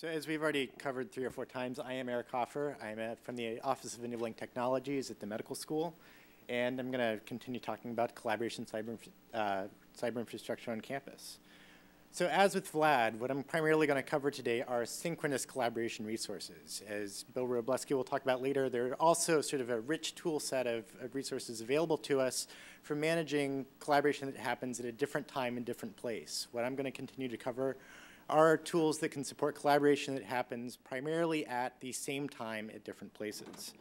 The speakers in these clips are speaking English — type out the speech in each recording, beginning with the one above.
So as we've already covered 3 or 4 times, I am Erik Hofer. I'm from the Office of Enabling Technologies at the medical school. And I'm going to continue talking about collaboration cyber infrastructure on campus. So as with Vlad, what I'm primarily going to cover today are synchronous collaboration resources. As Bill Robleski will talk about later, there are also sort of a rich tool set of resources available to us for managing collaboration that happens at a different time and different place. What I'm going to continue to cover are tools that can support collaboration that happens primarily at the same time at different places.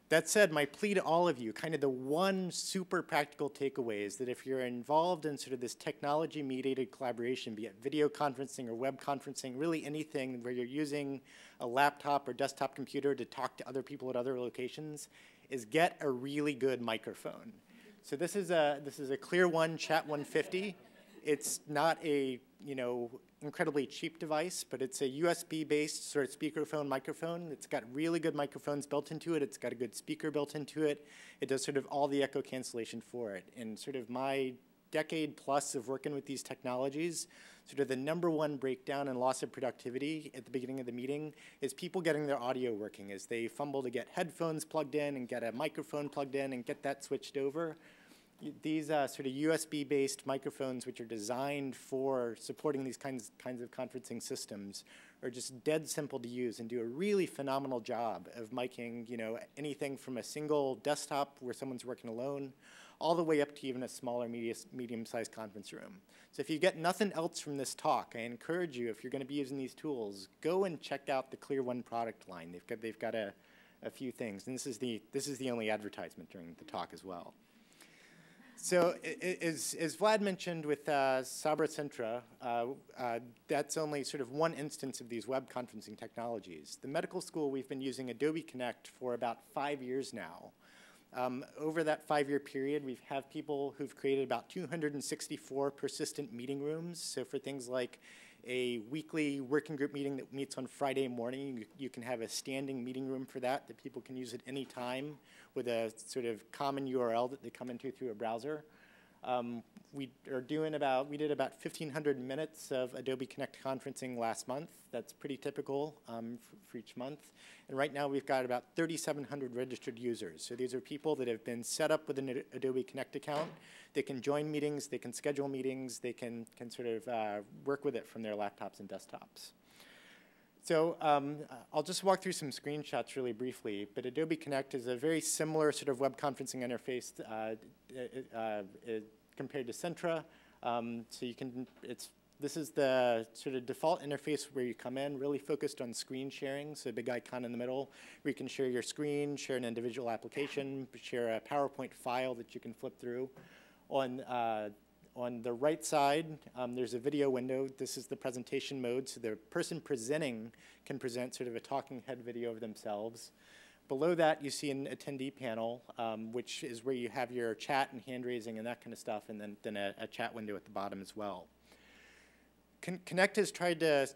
That said, my plea to all of you, kind of the one super practical takeaway is that if you're involved in sort of this technology-mediated collaboration, be it video conferencing or web conferencing, really anything where you're using a laptop or desktop computer to talk to other people at other locations, is get a really good microphone. So this is a Clear One Chat 150. It's not a, incredibly cheap device, but it's a USB-based sort of speakerphone microphone. It's got really good microphones built into it. It's got a good speaker built into it. It does sort of all the echo cancellation for it. And sort of my decade plus of working with these technologies, sort of the #1 breakdown and loss of productivity at the beginning of the meeting is people getting their audio working as they fumble to get headphones plugged in and get a microphone plugged in and get that switched over. These sort of USB-based microphones, which are designed for supporting these kinds of conferencing systems, are just dead simple to use and do a really phenomenal job of miking, anything from a single desktop where someone's working alone, all the way up to even a smaller, medium-sized conference room. So if you get nothing else from this talk, I encourage you, if you're going to be using these tools, go and check out the Clear One product line. They've got a few things, and this is the only advertisement during the talk as well. So as Vlad mentioned with Sabra Centra, that's only sort of one instance of these web conferencing technologies. The medical school, we've been using Adobe Connect for about 5 years now. Over that 5-year period, we've had people who've created about 264 persistent meeting rooms. So for things like a weekly working group meeting that meets on Friday morning, you can have a standing meeting room for that people can use at any time with a sort of common URL that they come into through a browser. We did about 1,500 minutes of Adobe Connect conferencing last month. That's pretty typical for each month. And right now we've got about 3,700 registered users. So these are people that have been set up with an Adobe Connect account. They can join meetings, they can schedule meetings, they can sort of work with it from their laptops and desktops. So I'll just walk through some screenshots really briefly, but Adobe Connect is a very similar sort of web conferencing interface compared to Centra. So this is the sort of default interface where you come in, really focused on screen sharing, so a big icon in the middle where you can share your screen, share an individual application, share a PowerPoint file that you can flip through. On the right side, there's a video window. This is the presentation mode, so the person presenting can present sort of a talking head video of themselves. Below that, you see an attendee panel, which is where you have your chat and hand raising and that kind of stuff, and then a chat window at the bottom as well. Connect has tried to,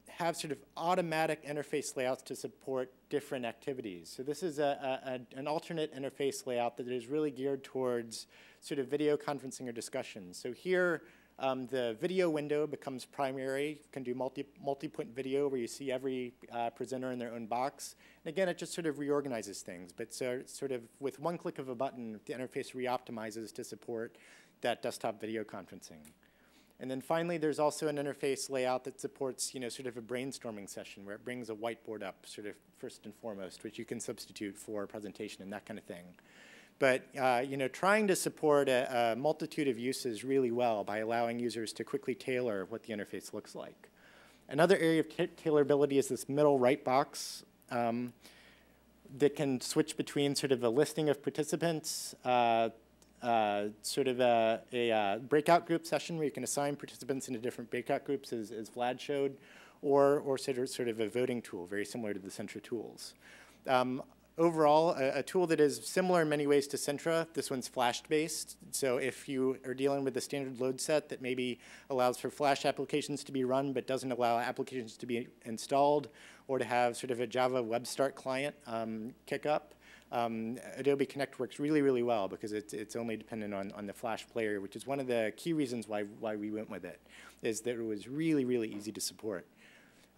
have sort of automatic interface layouts to support different activities. So this is an alternate interface layout that is really geared towards sort of video conferencing or discussion. So here, the video window becomes primary. You can do multi-point video where you see every presenter in their own box. And again, it just sort of reorganizes things. But sort of with one click of a button, the interface reoptimizes to support that desktop video conferencing. And then finally, there's also an interface layout that supports, sort of a brainstorming session where it brings a whiteboard up, sort of first and foremost, which you can substitute for a presentation and that kind of thing. But, trying to support a multitude of uses really well by allowing users to quickly tailor what the interface looks like. Another area of tailorability is this middle right box that can switch between sort of a listing of participants, sort of a breakout group session where you can assign participants into different breakout groups, as Vlad showed, or sort of a voting tool, very similar to the Centra tools. Overall, a tool that is similar in many ways to Centra. This one's Flash-based. So if you are dealing with a standard load set that maybe allows for Flash applications to be run but doesn't allow applications to be installed or to have sort of a Java web start client kick up, Adobe Connect works really, really well because it's only dependent on the Flash player, which is one of the key reasons why we went with it, is that it was really, really easy to support.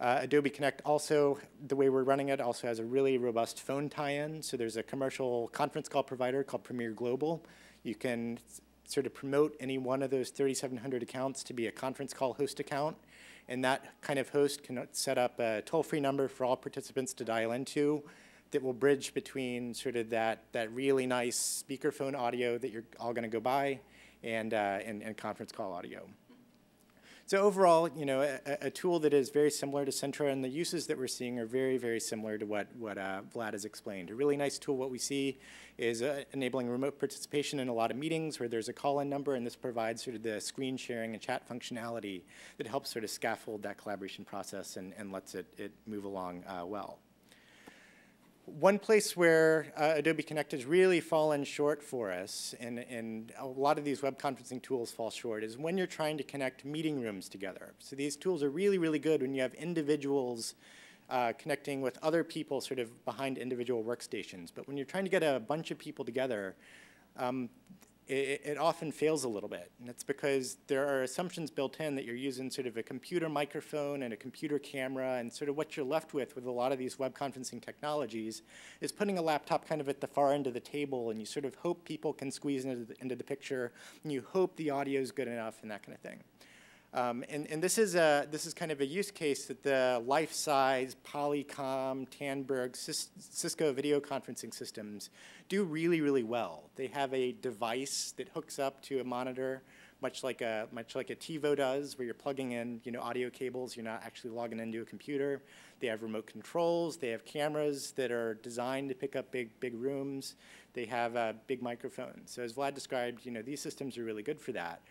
Adobe Connect also, the way we're running it, also has a really robust phone tie-in. So there's a commercial conference call provider called Premier Global. You can sort of promote any one of those 3,700 accounts to be a conference call host account. And that kind of host can set up a toll-free number for all participants to dial into that will bridge between sort of that really nice speakerphone audio that you're all going to go buy and conference call audio. So overall, you know, a tool that is very similar to Centra, and the uses that we're seeing are very, very similar to what Vlad has explained. A really nice tool, what we see, is enabling remote participation in a lot of meetings where there's a call-in number, and this provides sort of the screen sharing and chat functionality that helps sort of scaffold that collaboration process and lets it move along well. One place where Adobe Connect has really fallen short for us, and a lot of these web conferencing tools fall short, is when you're trying to connect meeting rooms together. So these tools are really, really good when you have individuals connecting with other people sort of behind individual workstations. But when you're trying to get a bunch of people together, it often fails a little bit. And it's because there are assumptions built in that you're using sort of a computer microphone and a computer camera, and sort of what you're left with a lot of these web conferencing technologies is putting a laptop kind of at the far end of the table, and you sort of hope people can squeeze into the picture, and you hope the audio is good enough and that kind of thing. And this is kind of a use case that the life-size Polycom, Tandberg, Cisco video conferencing systems do really, really well. They have a device that hooks up to a monitor, much like a TiVo does, where you're plugging in, you know, audio cables. You're not actually logging into a computer. They have remote controls. They have cameras that are designed to pick up big rooms. They have big microphones. So as Vlad described, you know, these systems are really good for that.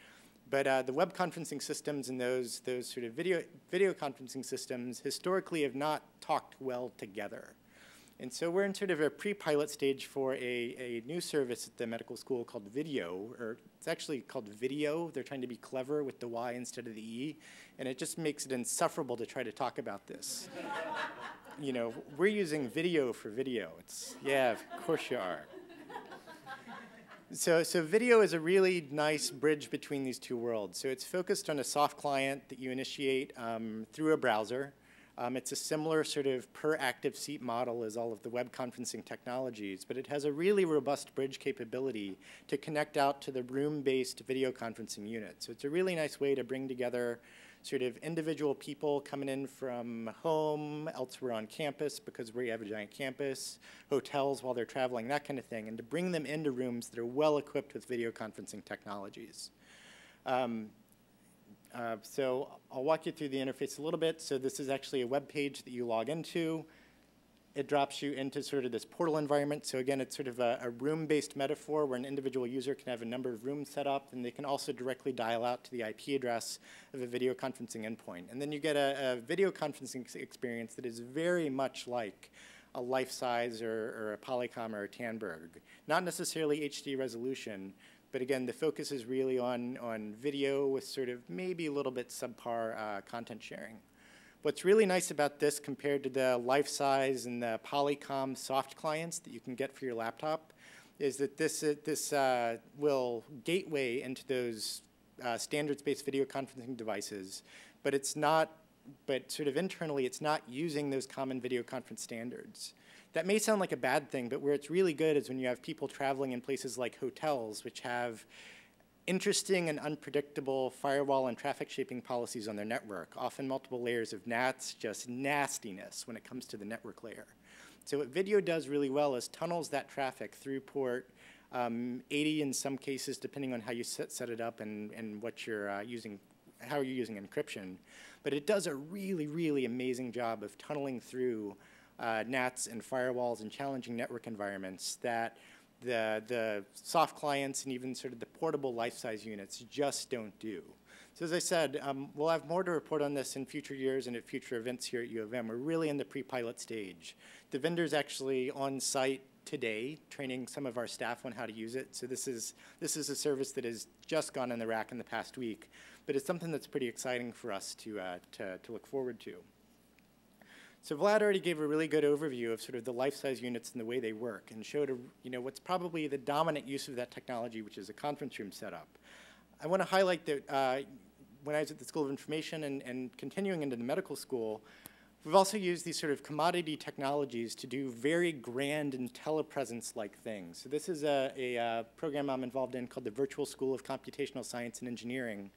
But the web conferencing systems and those sort of video conferencing systems historically have not talked well together. And so we're in sort of a pre-pilot stage for a new service at the medical school called Video, or it's actually called Video. They're trying to be clever with the Y instead of the E, and it just makes it insufferable to try to talk about this. You know, we're using video for video. It's, yeah, of course you are. So video is a really nice bridge between these two worlds. So it's focused on a soft client that you initiate through a browser. It's a similar sort of per active seat model as all of the web conferencing technologies, but it has a really robust bridge capability to connect out to the room-based video conferencing unit. So it's a really nice way to bring together sort of individual people coming in from home, elsewhere on campus because we have a giant campus, hotels while they're traveling, that kind of thing, and to bring them into rooms that are well equipped with video conferencing technologies. So I'll walk you through the interface a little bit. So this is actually a web page that you log into. It drops you into sort of this portal environment. So again, it's sort of a room-based metaphor where an individual user can have a number of rooms set up, and they can also directly dial out to the IP address of a video conferencing endpoint. And then you get a video conferencing experience that is very much like a life-size or a Polycom or a Tandberg. Not necessarily HD resolution, but again, the focus is really on video with sort of maybe a little bit subpar content sharing. What's really nice about this compared to the life-size and the Polycom soft clients that you can get for your laptop is that this will gateway into those standards-based video conferencing devices, but it's not, but sort of internally, it's not using those common video conference standards. That may sound like a bad thing, but where it's really good is when you have people traveling in places like hotels, which have interesting and unpredictable firewall and traffic shaping policies on their network, often multiple layers of NATs, just nastiness when it comes to the network layer. So what video does really well is tunnels that traffic through port 80 in some cases, depending on how you set it up and what you're using, how you're using encryption. But it does a really, really amazing job of tunneling through NATs and firewalls and challenging network environments that the soft clients and even sort of the portable life-size units just don't do. So as I said, we'll have more to report on this in future years and at future events here at U of M. We're really in the pre-pilot stage. The vendor's actually on site today training some of our staff on how to use it. So this is a service that has just gone in the rack in the past week, but it's something that's pretty exciting for us to look forward to. So Vlad already gave a really good overview of sort of the life-size units and the way they work, and showed what's probably the dominant use of that technology, which is a conference room setup. I want to highlight that when I was at the School of Information and continuing into the medical school, We've also used these sort of commodity technologies to do very grand and telepresence-like things. So this is a program I'm involved in called the Virtual School of Computational Science and Engineering,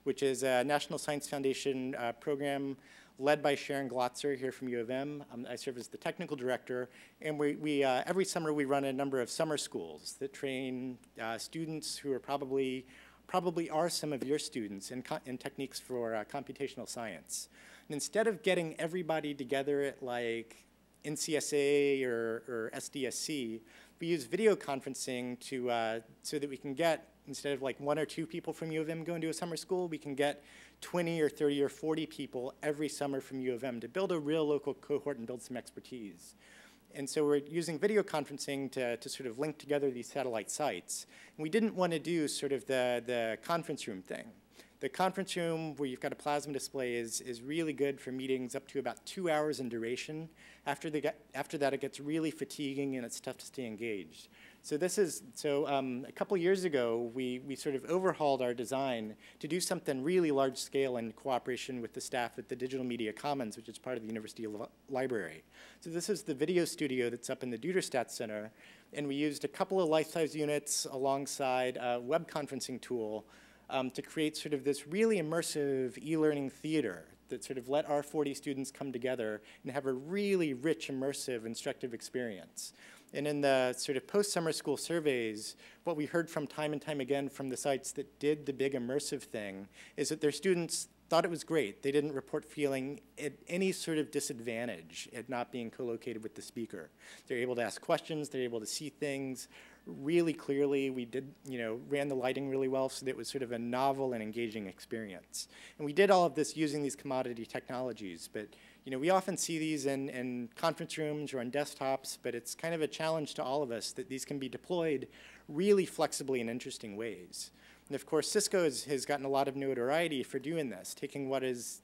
which is a National Science Foundation program led by Sharon Glotzer here from U of M. I serve as the technical director, and every summer we run a number of summer schools that train students who are probably are some of your students in techniques for computational science. And instead of getting everybody together at like NCSA or SDSC, we use video conferencing so that we can get, instead of like 1 or 2 people from U of M going to a summer school, we can get 20 or 30 or 40 people every summer from U of M to build a real local cohort and build some expertise. And so we're using video conferencing to sort of link together these satellite sites. And we didn't want to do sort of the conference room thing. The conference room where you've got a plasma display is really good for meetings up to about 2 hours in duration. After that, it gets really fatiguing and it's tough to stay engaged. So a couple years ago, we sort of overhauled our design to do something really large scale in cooperation with the staff at the Digital Media Commons, which is part of the University Library. So this is the video studio that's up in the Duderstadt Center, and we used a couple of life-size units alongside a web conferencing tool to create sort of this really immersive e-learning theater that sort of let our 40 students come together and have a really rich, immersive, instructive experience. And in the sort of post-summer school surveys, what we heard from time and time again from the sites that did the big immersive thing is that their students thought it was great. They didn't report feeling at any sort of disadvantage at not being co-located with the speaker. They're able to ask questions, they're able to see things really clearly. We ran the lighting really well so that it was sort of a novel and engaging experience. And we did all of this using these commodity technologies, but we often see these in conference rooms or on desktops, but it's kind of a challenge to all of us that these can be deployed really flexibly in interesting ways. And of course, Cisco has gotten a lot of notoriety for doing this, taking what is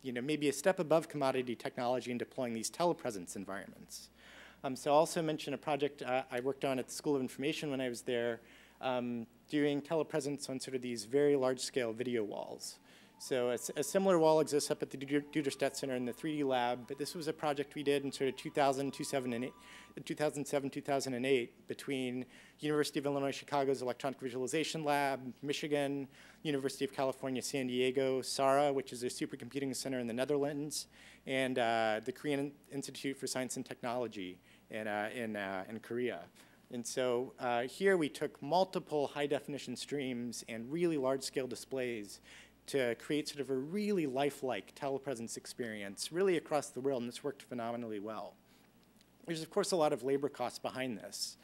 maybe a step above commodity technology and deploying these telepresence environments. So I'll also mention a project I worked on at the School of Information when I was there, doing telepresence on sort of these very large-scale video walls. So a similar wall exists up at the Duderstadt Center in the 3D lab, but this was a project we did in sort of 2007, 2008 between University of Illinois Chicago's Electronic Visualization Lab, Michigan, University of California, San Diego, SARA, which is a supercomputing center in the Netherlands, and the Korean Institute for Science and Technology in Korea. And so here we took multiple high-definition streams and really large-scale displays to create sort of a really lifelike telepresence experience really across the world, and this worked phenomenally well. There's, of course, a lot of labor costs behind this,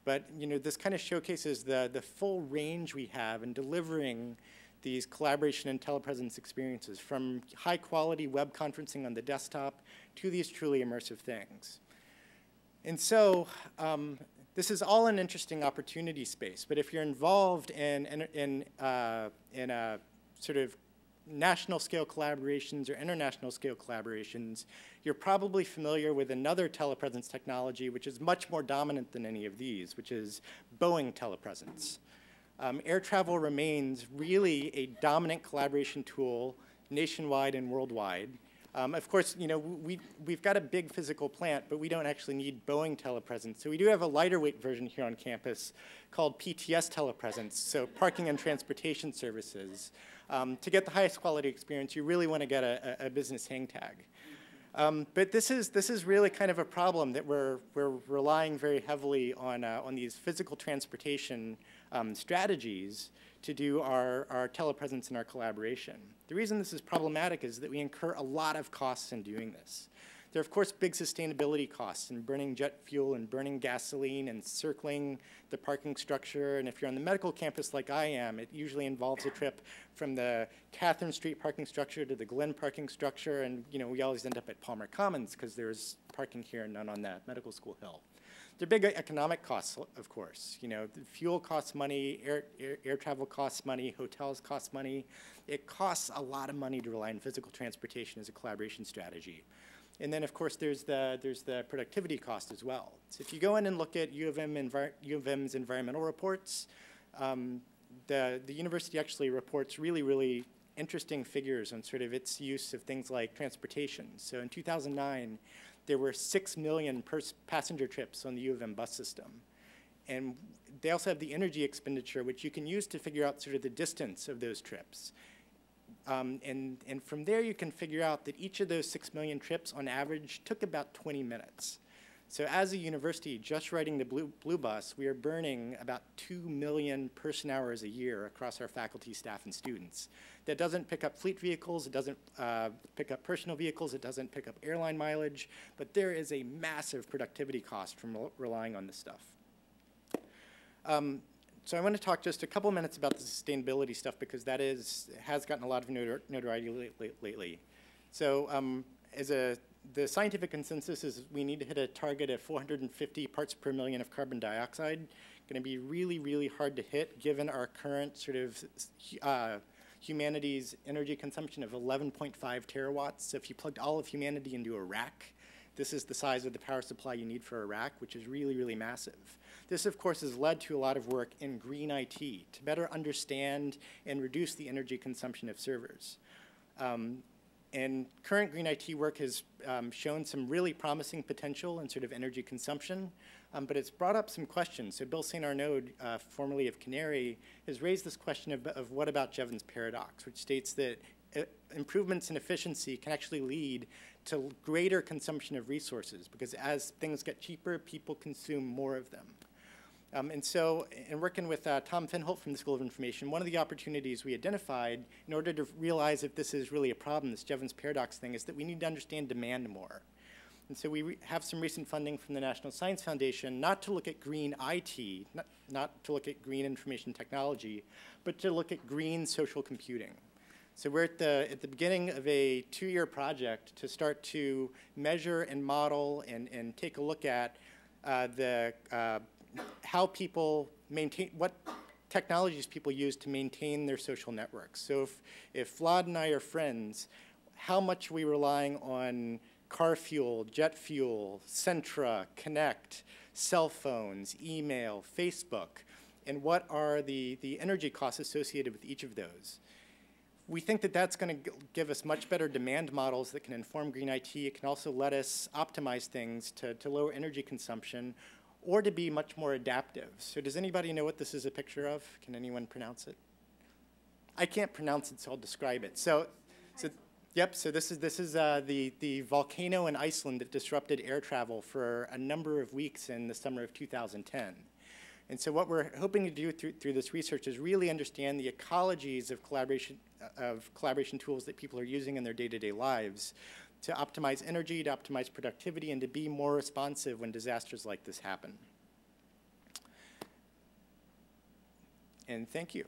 but this kind of showcases the full range we have in delivering these collaboration and telepresence experiences, from high-quality web conferencing on the desktop to these truly immersive things. And so this is all an interesting opportunity space, but if you're involved in sort of national scale collaborations or international scale collaborations, you're probably familiar with another telepresence technology which is much more dominant than any of these, which is Boeing telepresence. Air travel remains really a dominant collaboration tool nationwide and worldwide. Of course, we've got a big physical plant, but we don't actually need Boeing telepresence. So we do have a lighter weight version here on campus called PTS telepresence, so parking and transportation services. To get the highest quality experience, you really want to get a business hang tag. But this is really kind of a problem that we're relying very heavily on these physical transportation strategies to do our telepresence and our collaboration. The reason this is problematic is that we incur a lot of costs in doing this. There are, of course, big sustainability costs in burning jet fuel and burning gasoline and circling the parking structure. And if you're on the medical campus like I am, it usually involves a trip from the Catherine Street parking structure to the Glen parking structure. And we always end up at Palmer Commons because there's parking here and none on that medical school hill. There are big economic costs, of course. The fuel costs money, air travel costs money, hotels cost money. It costs a lot of money to rely on physical transportation as a collaboration strategy. And then, of course, there's the productivity cost as well. So if you go in and look at U of M's environmental reports, the university actually reports really interesting figures on sort of its use of things like transportation. So in 2009, there were 6 million passenger trips on the U of M bus system. And they also have the energy expenditure, which you can use to figure out sort of the distance of those trips. And from there, you can figure out that each of those 6 million trips, on average, took about 20 minutes. So as a university, just riding the Blue Bus, we are burning about 2 million person hours a year across our faculty, staff, and students. That doesn't pick up fleet vehicles, it doesn't pick up personal vehicles, it doesn't pick up airline mileage, but there is a massive productivity cost from relying on this stuff. So I want to talk just a couple minutes about the sustainability stuff because that has gotten a lot of notoriety lately. So the scientific consensus is we need to hit a target of 450 parts per million of carbon dioxide. Going to be really, really hard to hit given our current sort of humanity's energy consumption of 11.5 terawatts. So if you plugged all of humanity into a rack, this is the size of the power supply you need for a rack, which is really, really massive. This, of course, has led to a lot of work in green IT to better understand and reduce the energy consumption of servers. And current green IT work has shown some really promising potential in sort of energy consumption, but it's brought up some questions. So Bill St. Arnaud, formerly of Canary, has raised this question of what about Jevons paradox, which states that improvements in efficiency can actually lead to greater consumption of resources, because as things get cheaper, people consume more of them. And so, in working with Tom Finholt from the School of Information, one of the opportunities we identified in order to realize if this is really a problem, this Jevons paradox thing, is that we need to understand demand more. And so we have some recent funding from the National Science Foundation, not to look at green IT, not to look at green information technology, but to look at green social computing. So we're at the beginning of a 2-year project to start to measure and model and take a look at how people maintain, what technologies people use to maintain their social networks. So if Vlad and I are friends, how much are we relying on car fuel, jet fuel, Centra, Connect, cell phones, email, Facebook, and what are the energy costs associated with each of those? We think that that's going to give us much better demand models that can inform green IT. It can also let us optimize things to lower energy consumption, or to be much more adaptive. So does anybody know what this is a picture of? Can anyone pronounce it? I can't pronounce it, so I'll describe it. So this is the volcano in Iceland that disrupted air travel for a number of weeks in the summer of 2010. And so what we're hoping to do through this research is really understand the ecologies of collaboration tools that people are using in their day-to-day lives to optimize energy, to optimize productivity, and to be more responsive when disasters like this happen. And thank you.